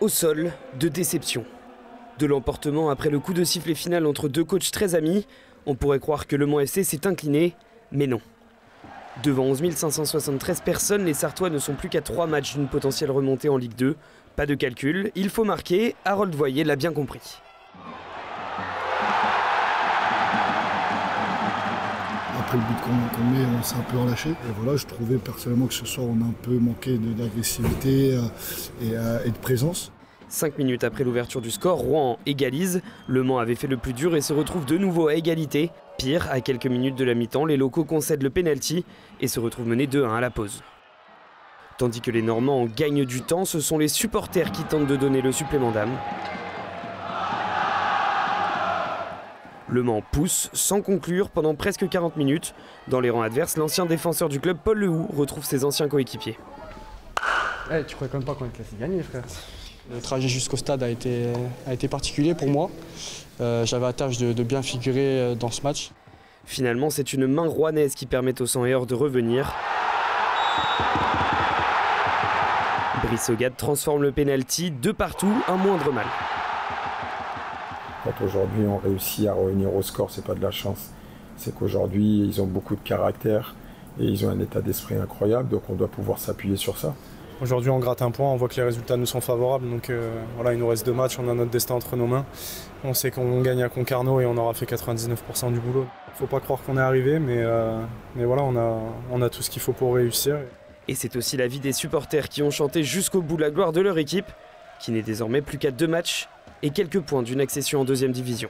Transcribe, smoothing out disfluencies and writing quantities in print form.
Au sol, de déception. De l'emportement après le coup de sifflet final entre deux coachs très amis, on pourrait croire que Le Mans FC s'est incliné, mais non. Devant 11 573 personnes, les Sartois ne sont plus qu'à 3 matchs d'une potentielle remontée en Ligue 2. Pas de calcul, il faut marquer, Harold Voyer l'a bien compris. Après le but qu'on met, on s'est un peu relâché. Et voilà, je trouvais personnellement que ce soir, on a un peu manqué d'agressivité et de présence. 5 minutes après l'ouverture du score, Rouen égalise. Le Mans avait fait le plus dur et se retrouve de nouveau à égalité. Pire, à quelques minutes de la mi-temps, les locaux concèdent le pénalty et se retrouvent menés 2-1 à la pause. Tandis que les Normands gagnent du temps, ce sont les supporters qui tentent de donner le supplément d'âme. Le Mans pousse sans conclure pendant presque 40 minutes. Dans les rangs adverses, l'ancien défenseur du club, Paul Lehoux, retrouve ses anciens coéquipiers. Hey, tu crois quand même pas qu'on est classé gagné, frère? Le trajet jusqu'au stade a été particulier pour moi. J'avais à tâche de bien figurer dans ce match. Finalement, c'est une main rouennaise qui permet aux 100 et or de revenir. Brice Ogade transforme le pénalty de partout, un moindre mal. Quand aujourd'hui on réussit à revenir au score, c'est pas de la chance. C'est qu'aujourd'hui ils ont beaucoup de caractère et ils ont un état d'esprit incroyable, donc on doit pouvoir s'appuyer sur ça. Aujourd'hui on gratte un point, on voit que les résultats nous sont favorables, donc voilà, il nous reste 2 matchs, on a notre destin entre nos mains. On sait qu'on gagne à Concarneau et on aura fait 99% du boulot. Faut pas croire qu'on est arrivé, mais voilà, on a tout ce qu'il faut pour réussir. Et c'est aussi l'avis des supporters qui ont chanté jusqu'au bout la gloire de leur équipe, qui n'est désormais plus qu'à 2 matchs et quelques points d'une accession en 2e division.